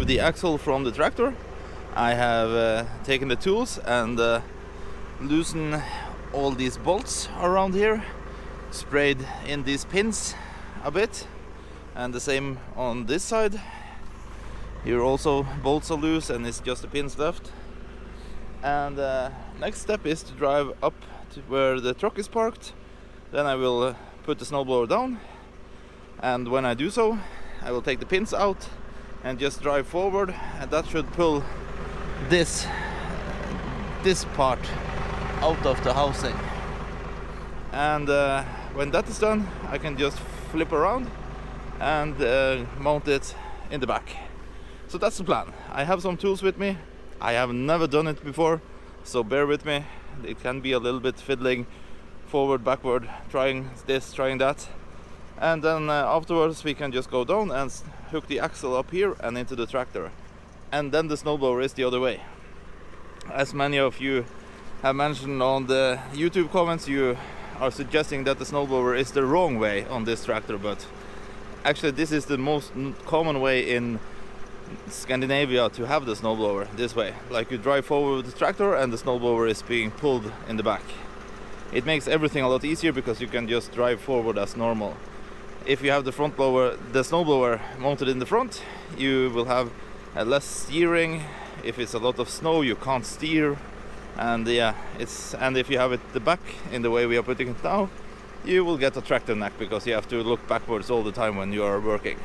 remove the axle from the tractor, I have taken the tools and loosened all these bolts around here, sprayed in these pins a bit, and the same on this side. Here also bolts are loose and it's just the pins left. And next step is to drive up to where the truck is parked. Then I will put the snowblower down, and when I do so, I will take the pins out and just drive forward, and that should pull this part out of the housing. And when that is done, I can just flip around and mount it in the back. So that's the plan. I have some tools with me. I have never done it before, so bear with me. It can be a little bit fiddling, forward, backward, trying this, trying that. And then afterwards we can just go down and hook the axle up here and into the tractor. And then the snowblower is the other way. As many of you have mentioned on the YouTube comments, you are suggesting that the snowblower is the wrong way on this tractor, but actually this is the most common way in Scandinavia to have the snowblower, this way. Like, you drive forward with the tractor and the snowblower is being pulled in the back. It makes everything a lot easier because you can just drive forward as normal. If you have the snowblower mounted in the front, you will have less steering. If it's a lot of snow, you can't steer, and and if you have it the back in the way we are putting it now, you will get a tractor neck because you have to look backwards all the time when you are working.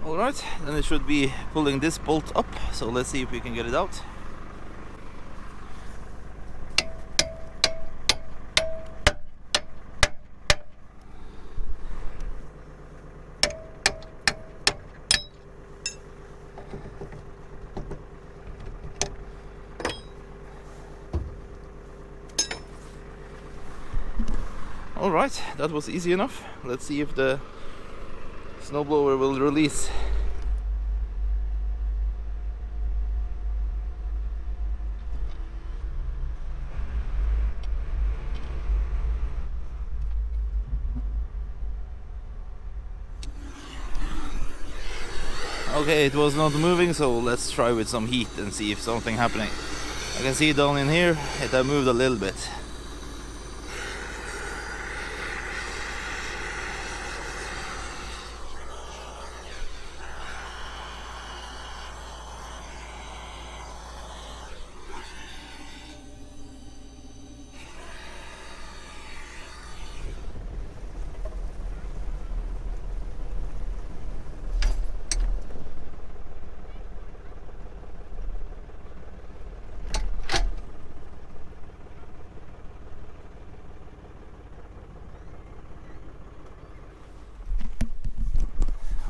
Alright, then it should be pulling this bolt up, so let's see if we can get it out. Alright, that was easy enough. Let's see if the snowblower will release. Okay, it was not moving, so let's try with some heat and see if something happening. I can see down in here it has moved a little bit.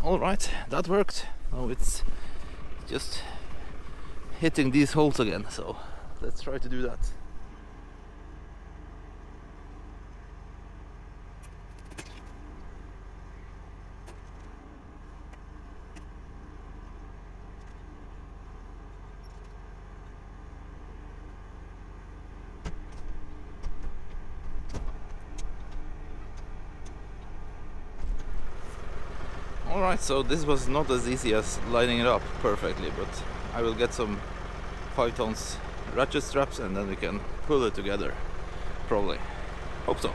Alright, that worked. Now it's just hitting these holes again, so let's try to do that. Alright, so this was not as easy as lining it up perfectly, but I will get some 5 tons ratchet straps and then we can pull it together, probably. Hope so.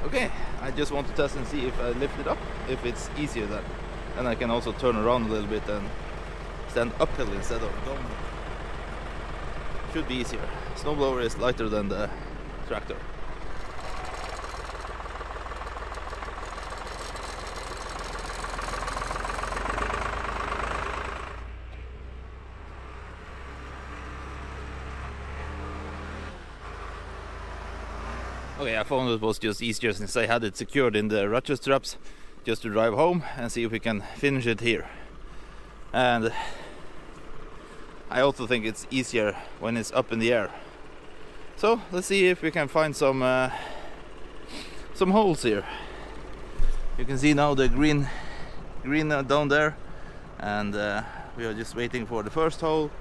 Okay, I just want to test and see if I lift it up, if it's easier then. And I can also turn around a little bit and stand uphill instead of down. Should be easier. Snowblower is lighter than the tractor. Okay, I found it was just easier since I had it secured in the ratchet straps just to drive home and see if we can finish it here. And I also think it's easier when it's up in the air. So let's see if we can find some holes here. You can see now the green down there, and we are just waiting for the first hole.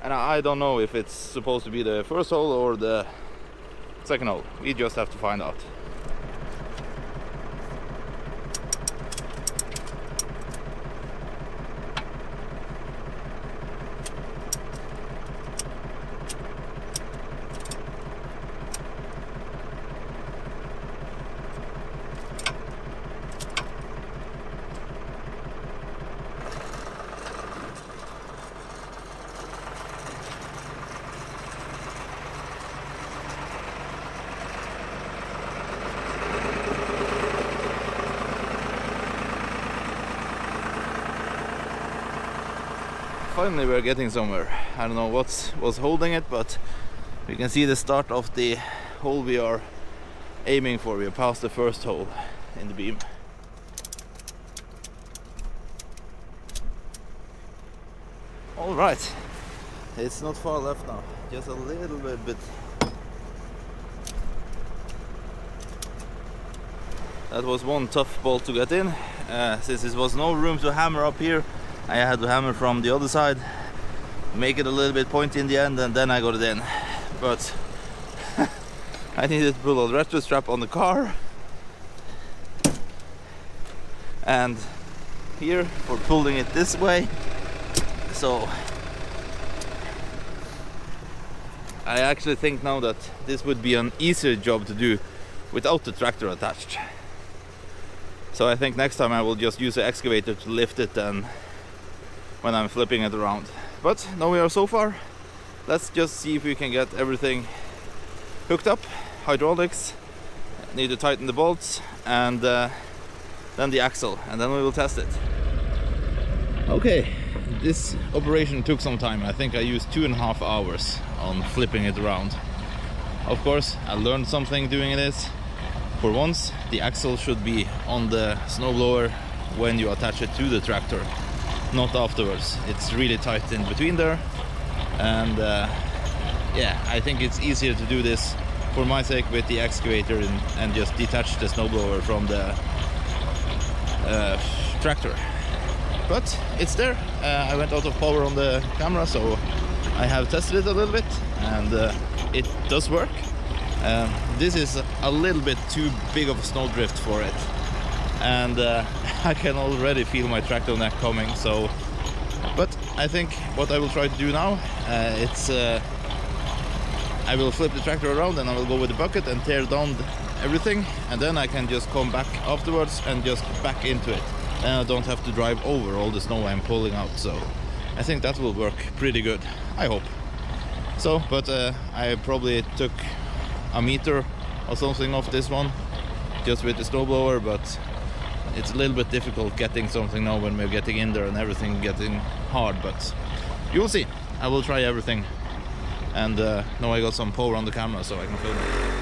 And I don't know if it's supposed to be the first hole or the second hole. We just have to find out. Finally we're getting somewhere. I don't know what's holding it, but we can see the start of the hole we are aiming for. We are past the first hole in the beam. Alright, it's not far left now, just a little bit. That was one tough bolt to get in. Since there was no room to hammer up here, I had to hammer from the other side, make it a little bit pointy in the end, and then I got it in. But I needed to pull a ratchet strap on the car, and here for pulling it this way. So I actually think now that this would be an easier job to do without the tractor attached. So I think next time I will just use the excavator to lift it and when I'm flipping it around. But now we are so far. Let's just see if we can get everything hooked up. Hydraulics, need to tighten the bolts, and then the axle, and then we will test it. Okay, this operation took some time. I think I used 2.5 hours on flipping it around. Of course, I learned something doing this. For once, the axle should be on the snowblower when you attach it to the tractor, not afterwards. It's really tight in between there, and yeah, I think it's easier to do this for my sake with the excavator and just detach the snowblower from the tractor. But it's there. I went out of power on the camera, so I have tested it a little bit, and it does work. This is a little bit too big of a snowdrift for it, and I can already feel my tractor neck coming. So, but I think what I will try to do now, I will flip the tractor around and I will go with the bucket and tear down everything, and then I can just come back afterwards and just back into it, and I don't have to drive over all the snow I'm pulling out. So I think that will work pretty good, I hope. So, but I probably took a meter or something off this one just with the snowblower, but it's a little bit difficult getting something now when we're getting in there and everything getting hard, but you'll see. I will try everything, and now I got some power on the camera so I can film it.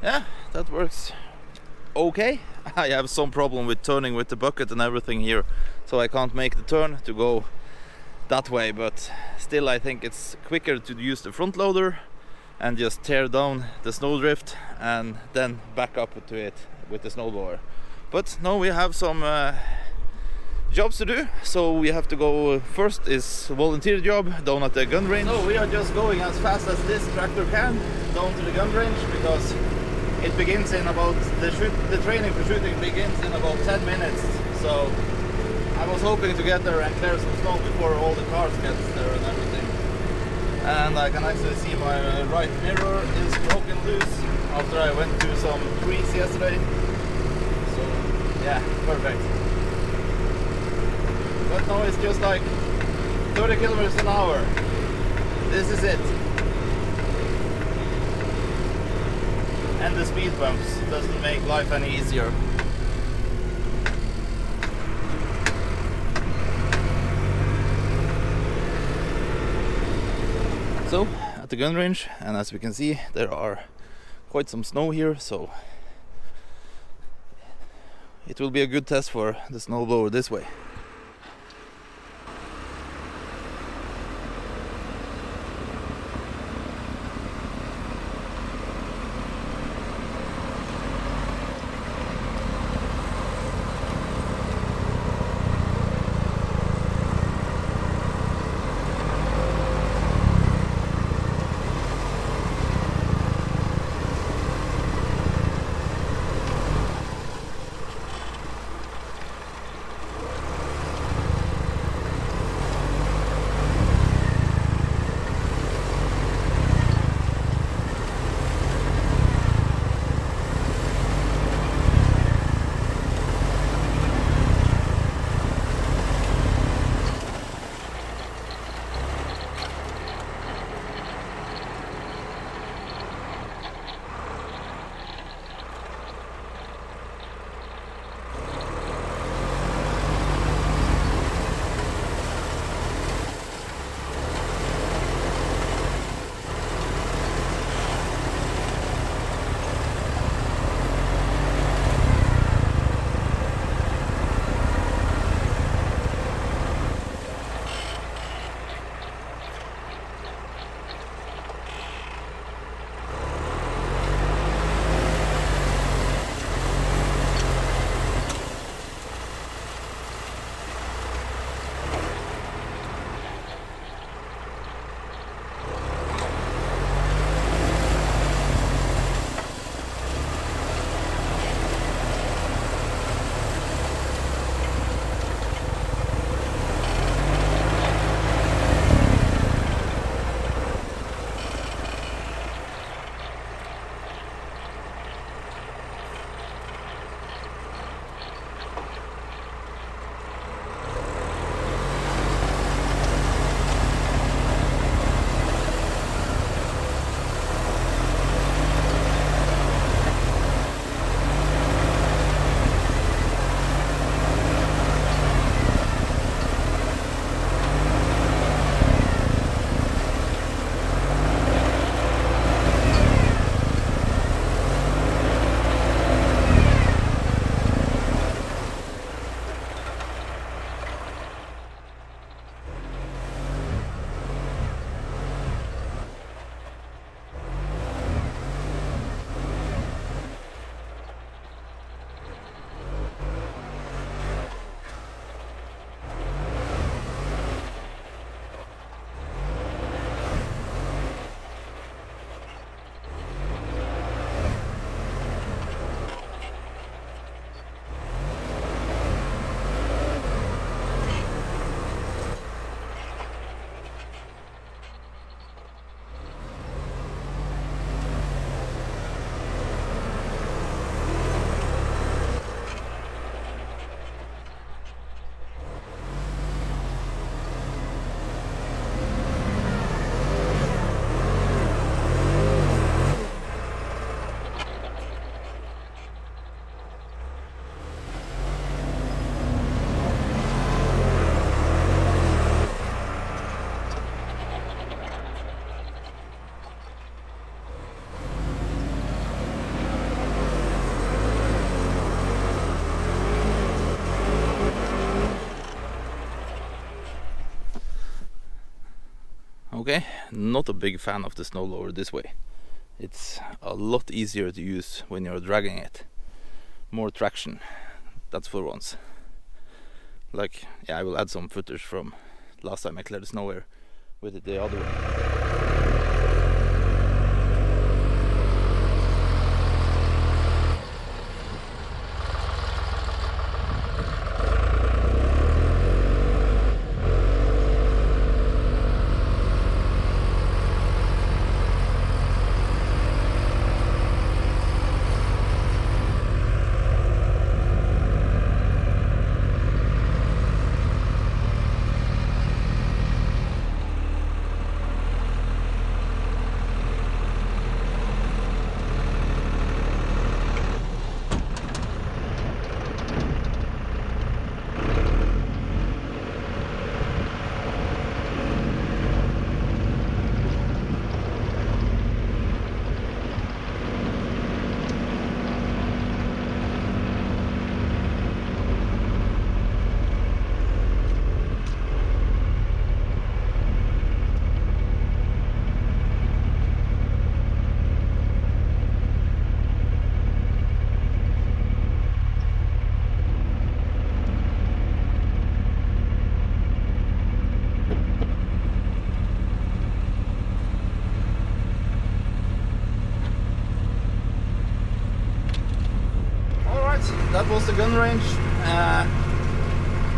yeah, that works okay. I have some problem with turning with the bucket and everything here, so I can't make the turn to go that way, but still I think it's quicker to use the front loader and just tear down the snowdrift and then back up to it with the snowblower. But now we have some jobs to do, so we have to go. First is a volunteer job down at the gun range. So we are just going as fast as this tractor can down to the gun range, because it begins in about the training for shooting begins in about 10 minutes. So I was hoping to get there and clear some snow before all the cars get there and everything. And I can actually see my right mirror is broken loose after I went to some trees yesterday. So yeah, perfect. But now it's just like 30 kilometers an hour. This is it. And the speed bumps doesn't make life any easier. So, at the gun range, and as we can see, there are quite some snow here, so it will be a good test for the snowblower this way. Okay, not a big fan of the snowblower this way. It's a lot easier to use when you're dragging it. More traction, that's for once. Like, yeah, I will add some footage from last time I cleared the snow here with it the other way. That was the gun range.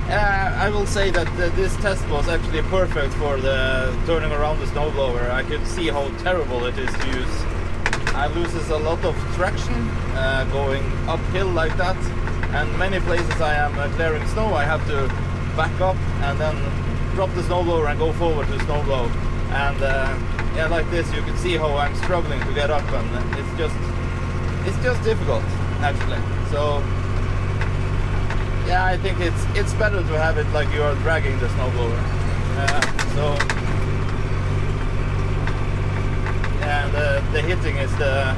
I will say that this test was actually perfect for the turning around the snowblower. I could see how terrible it is to use. I loses a lot of traction going uphill like that, and many places I am clearing snow I have to back up and then drop the snowblower and go forward to snowblow. And yeah, like this you can see how I'm struggling to get up, and it's just difficult actually. So yeah, I think it's better to have it like you are dragging the snowblower. And the hitting is the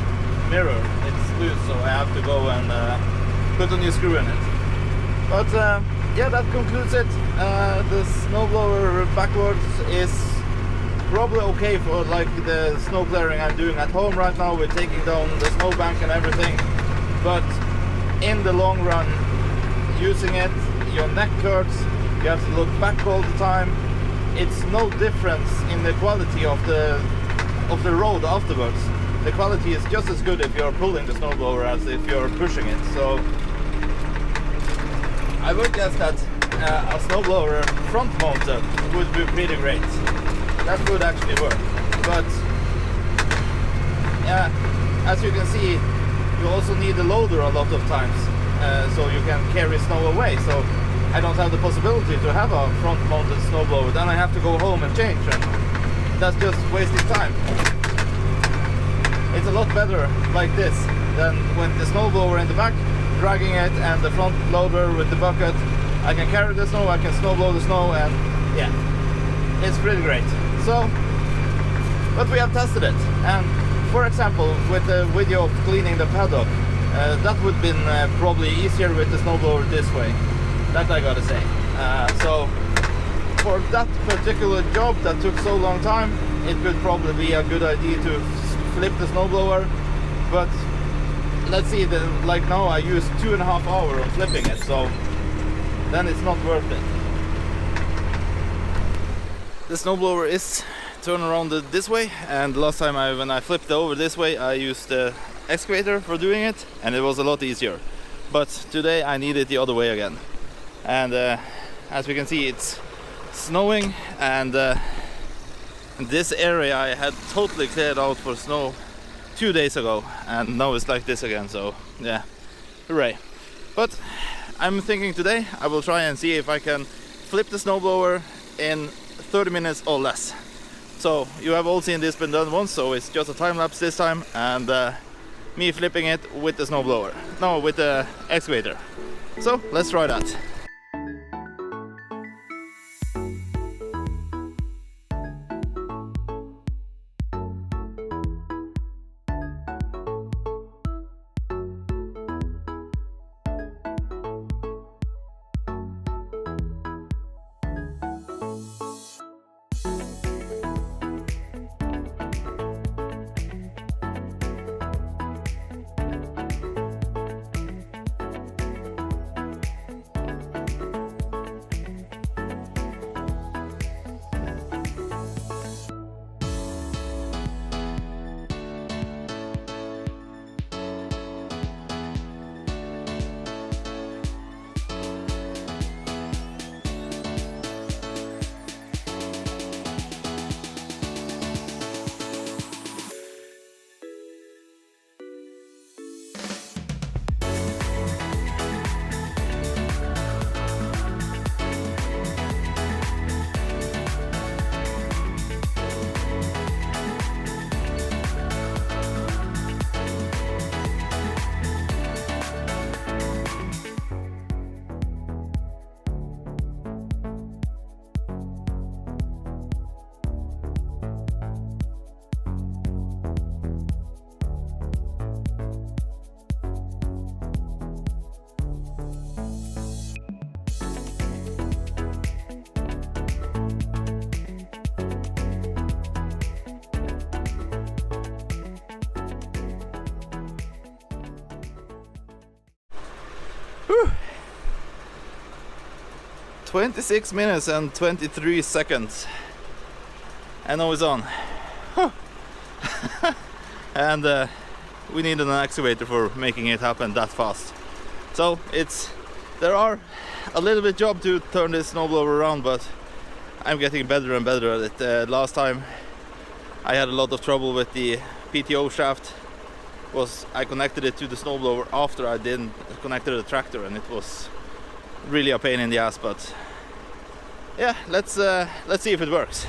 mirror. It's loose, so I have to go and put a new screw in it. But yeah, that concludes it. The snowblower backwards is probably okay for like the snow clearing I'm doing at home right now with taking down the snowbank and everything. But in the long run, using it, your neck hurts, you have to look back all the time. It's no difference in the quality of the road afterwards. The quality is just as good if you're pulling the snowblower as if you're pushing it. So I would guess that a snowblower front mounted would be pretty great. That would actually work. But yeah, as you can see, you also need a loader a lot of times. So you can carry snow away. So I don't have the possibility to have a front-mounted snowblower. Then I have to go home and change, and that's just wasting time. It's a lot better like this than with the snowblower in the back, dragging it, and the front loader with the bucket. I can carry the snow, I can snowblow the snow, and yeah, it's pretty great. So, but we have tested it, and for example, with the video of cleaning the paddock, that would have been probably easier with the snowblower this way. That I gotta say. So for that particular job that took so long time, it would probably be a good idea to flip the snowblower. But let's see, like now I used 2.5 hours on flipping it, so then it's not worth it. The snowblower is turned around this way, and last time when I flipped it over this way, I used the excavator for doing it, and it was a lot easier. But today I need it the other way again. And as we can see, it's snowing, and this area I had totally cleared out for snow 2 days ago, and now it's like this again. So yeah, hooray. But I'm thinking today I will try and see if I can flip the snowblower in 30 minutes or less. So you have all seen this been done once, so it's just a time lapse this time, and me flipping it with the snowblower, no, with the excavator. So let's try that. 26 minutes and 23 seconds. And now it's on. And we needed an excavator for making it happen that fast. So there are a little bit job to turn this snowblower around, but I'm getting better and better at it. Last time I had a lot of trouble with the PTO shaft. I connected it to the snowblower after I didn't connect the tractor, and it was really a pain in the ass. But yeah, let's see if it works.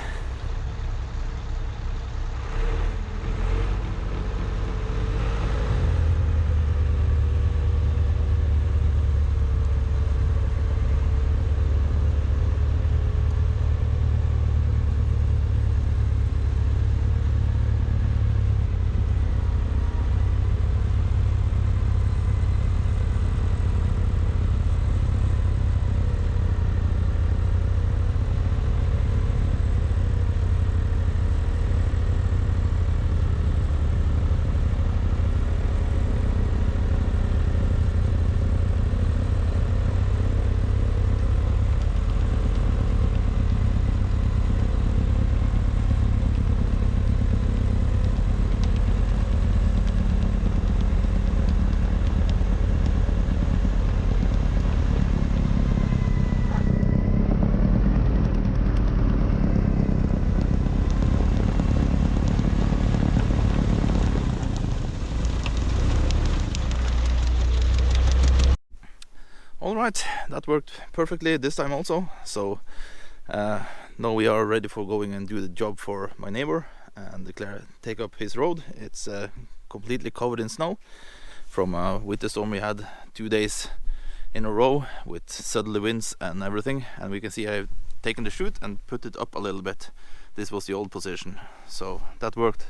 Alright, that worked perfectly this time also. So now we are ready for going and do the job for my neighbor and take up his road. It's completely covered in snow from a winter storm we had 2 days in a row with southerly winds and everything. And we can see I've taken the chute and put it up a little bit. This was the old position, so that worked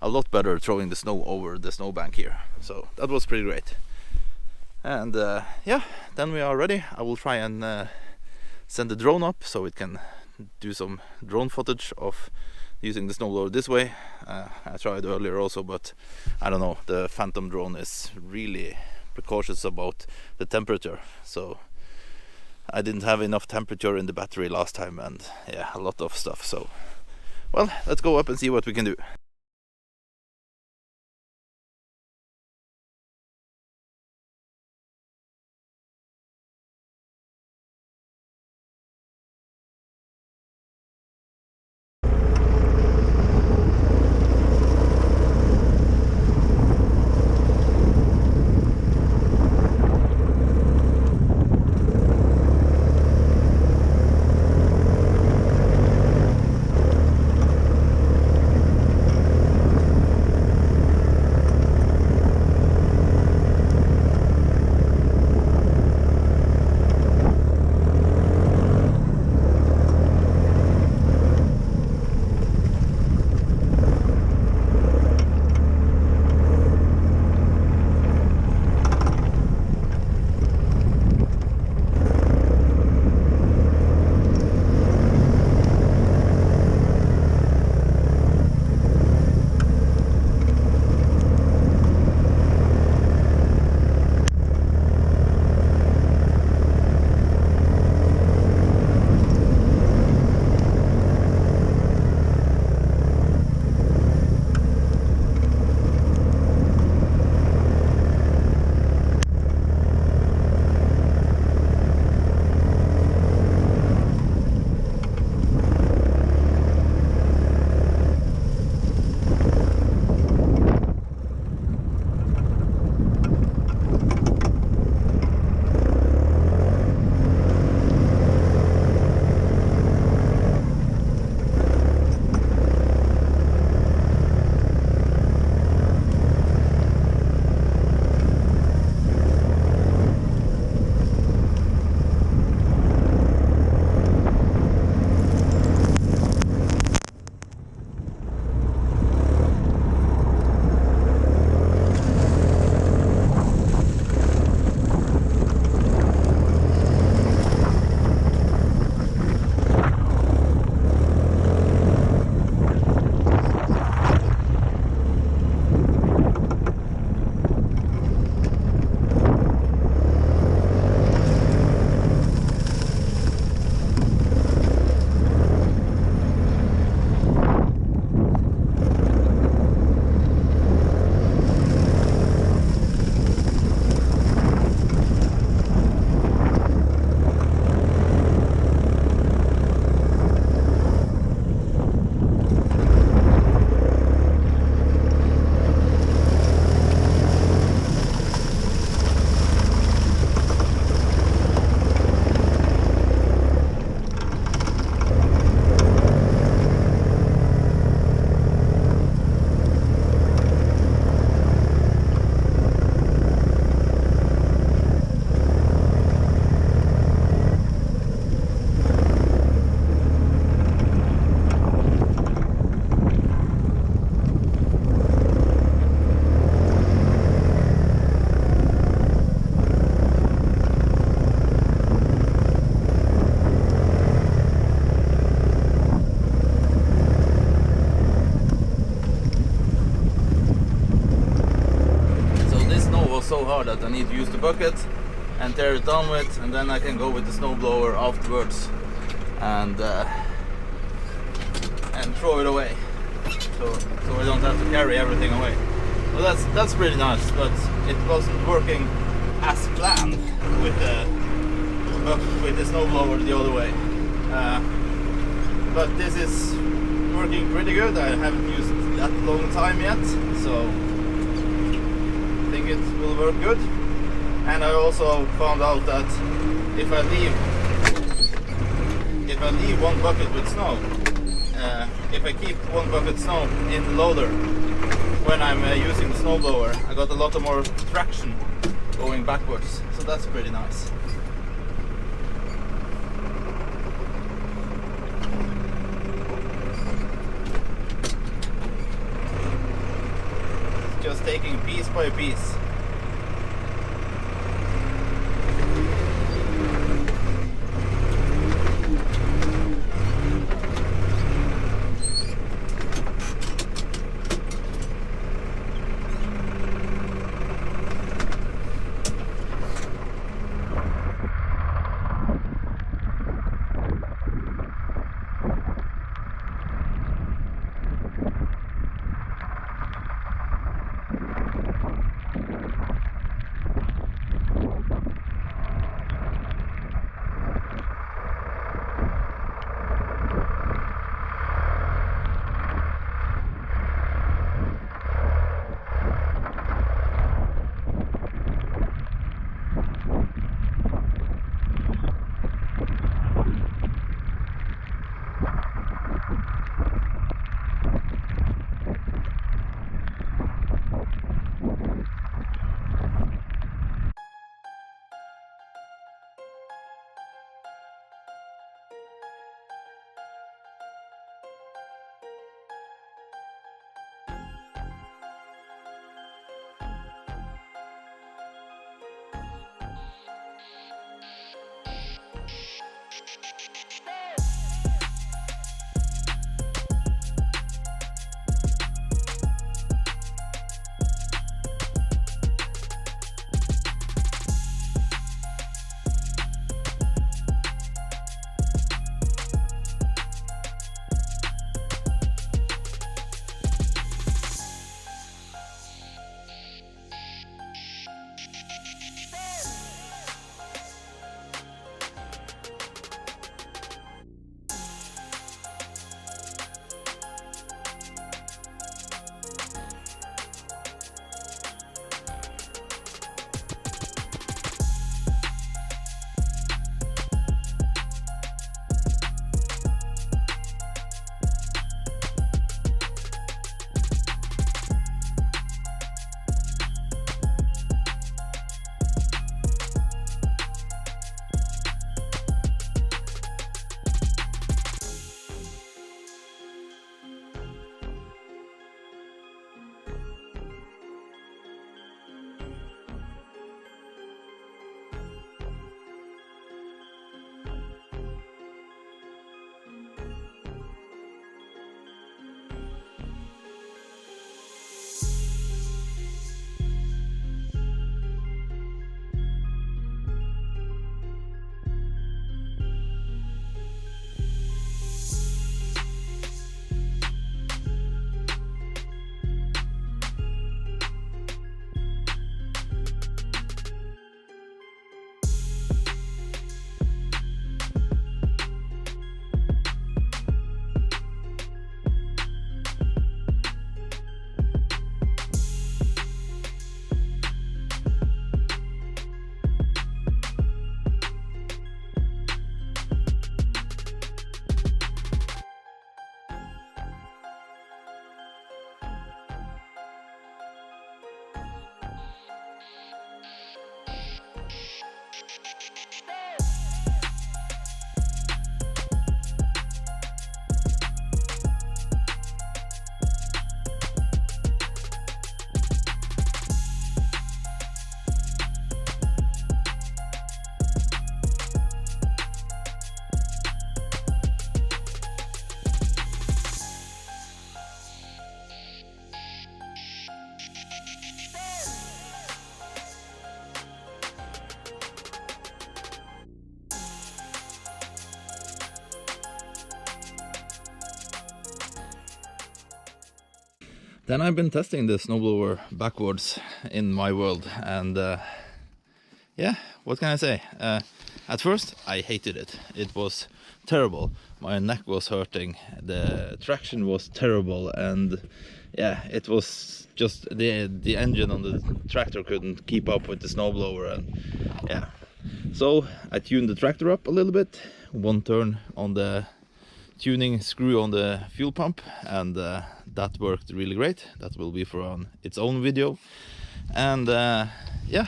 a lot better, throwing the snow over the snowbank here. So that was pretty great. And yeah, then we are ready. I will try and send the drone up so it can do some drone footage of using the snowblower this way. I tried earlier also, but I don't know, the Phantom drone is really precautious about the temperature, so I didn't have enough temperature in the battery last time, and yeah, a lot of stuff. So well, let's go up and see what we can do. car that I need to use the bucket and tear it down with, and then I can go with the snowblower afterwards and throw it away. So I don't have to carry everything away. Well, that's pretty nice, but it wasn't working as planned with the snowblower the other way. But this is working pretty good. I haven't used it that long time yet, so I think it will work good. And I also found out that if I leave one bucket with snow, if I keep one bucket snow in the loader when I'm using the snowblower, I got a lot more traction going backwards, so that's pretty nice. Just taking piece by piece. Then I've been testing the snowblower backwards in my world, and yeah, what can I say? At first I hated it. It was terrible. My neck was hurting, the traction was terrible, and yeah, it was just the engine on the tractor couldn't keep up with the snowblower, and yeah. So I tuned the tractor up a little bit, one turn on the tuning screw on the fuel pump, and that worked really great. That will be for its own video. And yeah,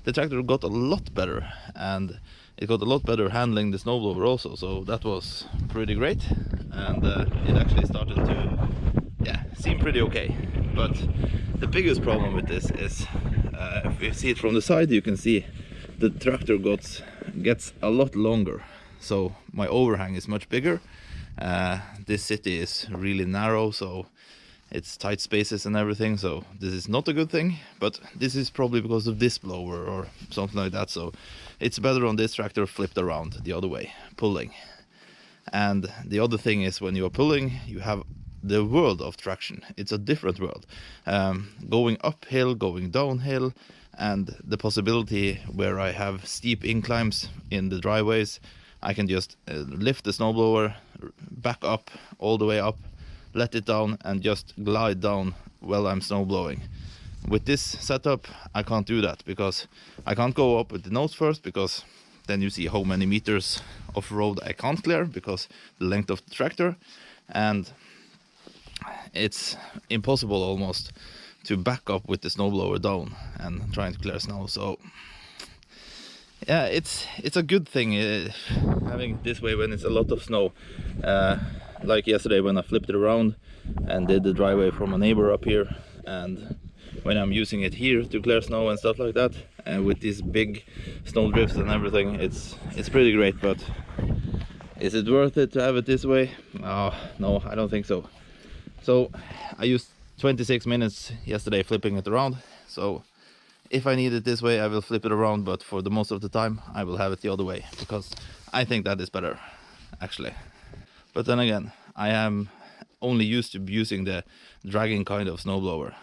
the tractor got a lot better, and it got a lot better handling the snowblower also, so that was pretty great. And it actually started to, yeah, seem pretty okay. But the biggest problem with this is, if you see it from the side, you can see the tractor gets a lot longer, so my overhang is much bigger. This city is really narrow, so it's tight spaces and everything, so this is not a good thing. But this is probably because of this blower or something like that, so it's better on this tractor flipped around the other way, pulling. And the other thing is, when you are pulling, you have the world of traction. It's a different world, going uphill, going downhill, and the possibility where I have steep inclines in the driveways, I can just lift the snowblower back up, all the way up, let it down, and just glide down while I'm snowblowing. With this setup, I can't do that, because I can't go up with the nose first, because then you see how many meters of road I can't clear because the length of the tractor, and it's impossible almost to back up with the snowblower down and trying to clear snow. So yeah, it's a good thing having this way when it's a lot of snow. Like yesterday when I flipped it around and did the driveway from a neighbor up here, and when I'm using it here to clear snow and stuff like that, and with these big snow drifts and everything, it's pretty great. But is it worth it to have it this way? Oh, no, I don't think so. So I used 26 minutes yesterday flipping it around, so if I need it this way, I will flip it around, but for the most of the time I will have it the other way, because I think that is better, actually. But then again, I am only used to using the dragging kind of snowblower.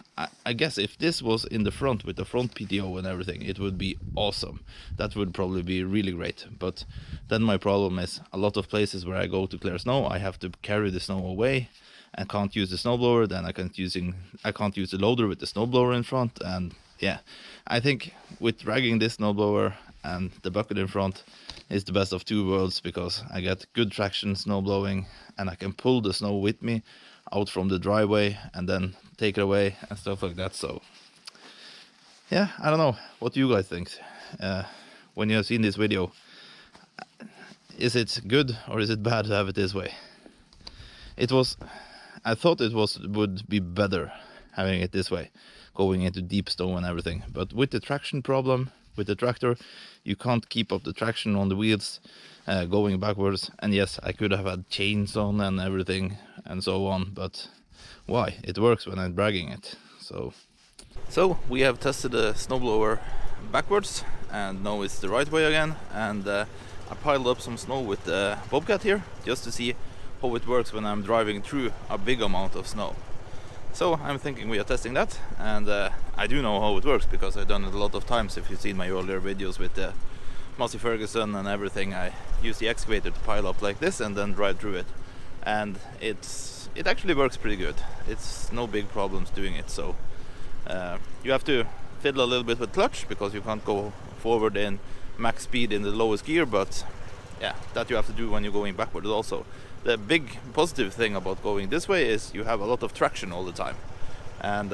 I guess if this was in the front with the front PTO and everything, it would be awesome. That would probably be really great. But then my problem is, a lot of places where I go to clear snow, I have to carry the snow away and can't use the snowblower. Then I can't use the loader with the snowblower in front, and yeah, I think with dragging this snowblower and the bucket in front is the best of two worlds, because I get good traction snowblowing and I can pull the snow with me out from the driveway and then take it away and stuff like that. So yeah, I don't know, what do you guys think when you have seen this video? Is it good or is it bad to have it this way? I thought it would be better having it this way, going into deep snow and everything. But with the traction problem with the tractor, you can't keep up the traction on the wheels going backwards. And yes, I could have had chains on and everything and so on, but why? It works when I'm dragging it. So we have tested the snowblower backwards, and now it's the right way again. And I piled up some snow with the bobcat here just to see how it works when I'm driving through a big amount of snow. So I'm thinking we are testing that, and I do know how it works because I've done it a lot of times. If you've seen my earlier videos with the Massey Ferguson and everything, I use the excavator to pile up like this and then drive through it, and it actually works pretty good. It's no big problems doing it. So you have to fiddle a little bit with clutch because you can't go forward in max speed in the lowest gear, but yeah, that you have to do when you're going backwards also. The big positive thing about going this way is you have a lot of traction all the time. And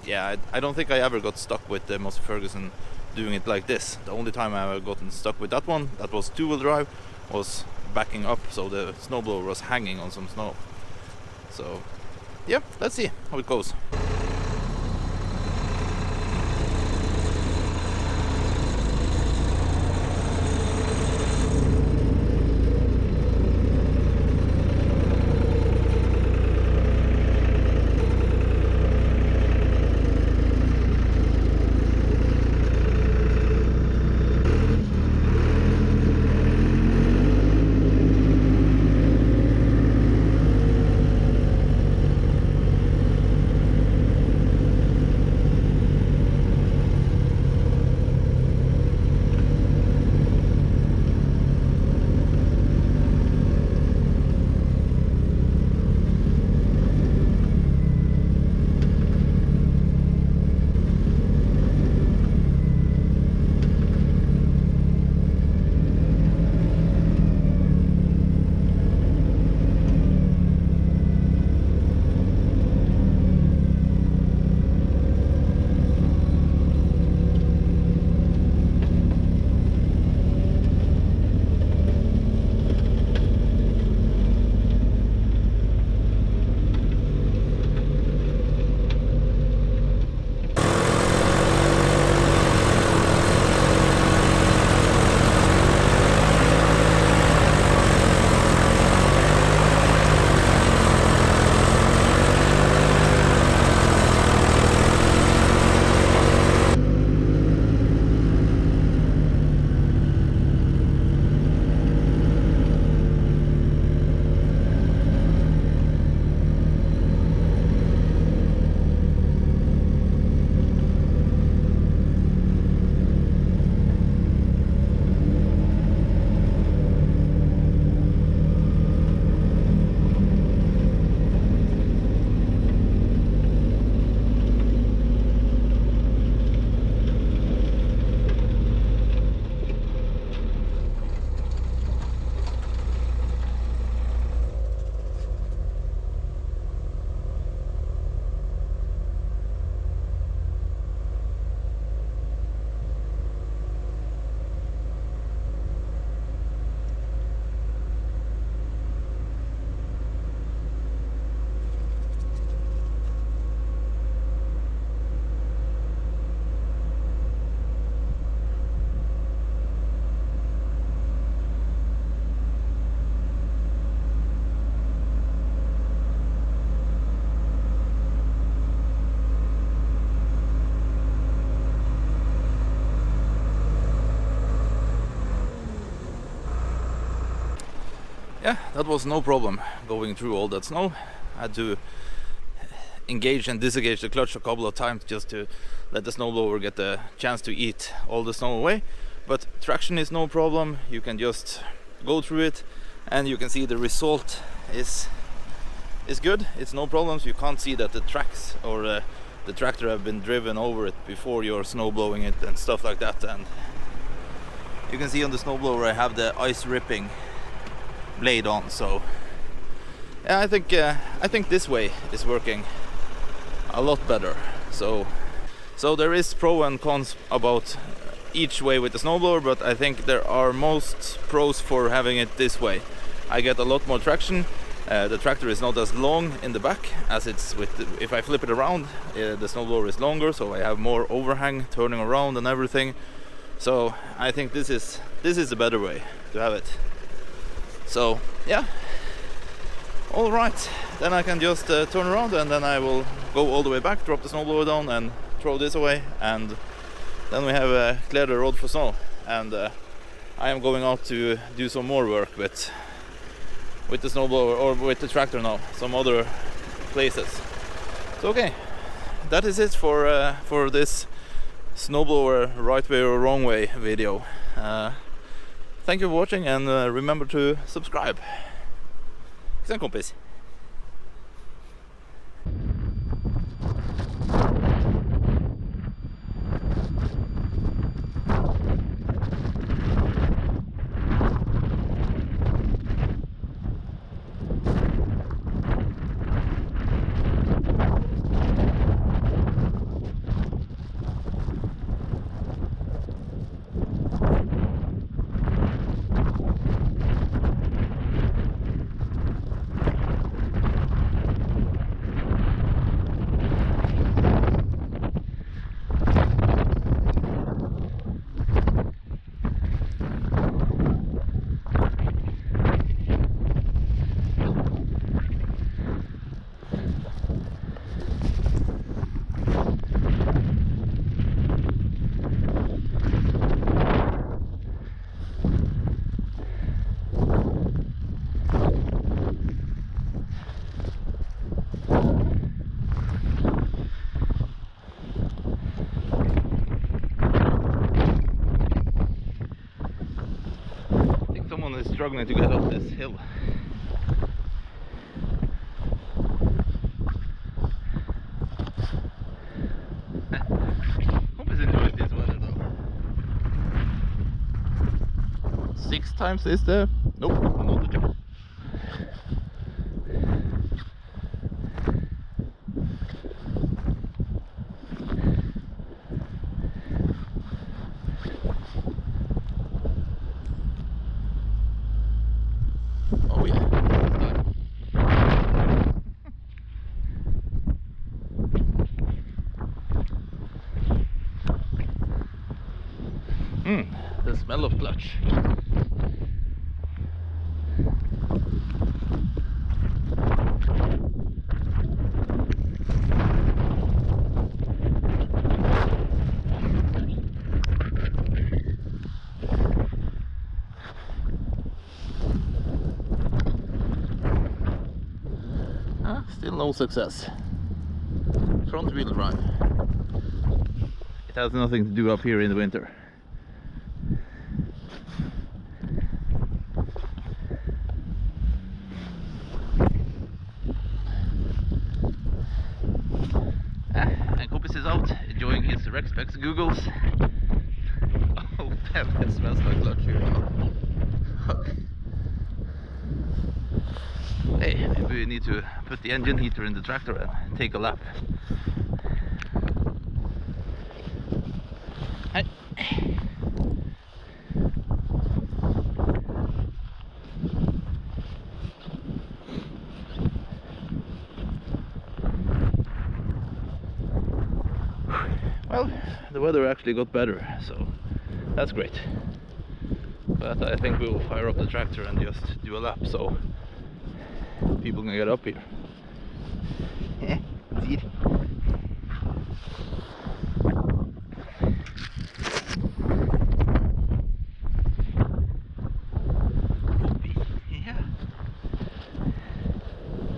yeah, I don't think I ever got stuck with the Massey Ferguson doing it like this. The only time I ever gotten stuck with that one, that was two-wheel drive, was backing up, so the snowblower was hanging on some snow. So yeah, let's see how it goes. yeah, that was no problem going through all that snow. I had to engage and disengage the clutch a couple of times just to let the snowblower get the chance to eat all the snow away. But traction is no problem. You can just go through it and you can see the result is good. It's no problems. You can't see that the tracks or the tractor have been driven over it before you're snow blowing it and stuff like that. And you can see on the snowblower I have the ice ripping blade on, so yeah, I think this way is working a lot better. So there is pro and cons about each way with the snowblower, but I think there are most pros for having it this way. I get a lot more traction. The tractor is not as long in the back as it's with if I flip it around, the snowblower is longer, so I have more overhang turning around and everything. So I think this is the better way to have it. So yeah, all right, then I can just turn around and then I will go all the way back, drop the snowblower down and throw this away, and then we have cleared the road for snow. And I am going out to do some more work with the snowblower or with the tractor now, some other places. So okay, that is it for this snowblower right way or wrong way video. Thank you for watching, and remember to subscribe. Sen kompis. Someone is struggling to get up this hill. Hope it's enjoys this weather though. 6 times is the... Nope, not the jump. Oh yeah, this time. The smell of clutch. Still no success. Front wheel drive. It has nothing to do up here in the winter. And Kopis is out enjoying his Rex Specs Googles. Oh damn, it smells like clutch here now. Hey, maybe we need to put the engine heater in the tractor and take a lap. Hi. Well, the weather actually got better, so that's great. But I think we'll fire up the tractor and just do a lap so people can get up here.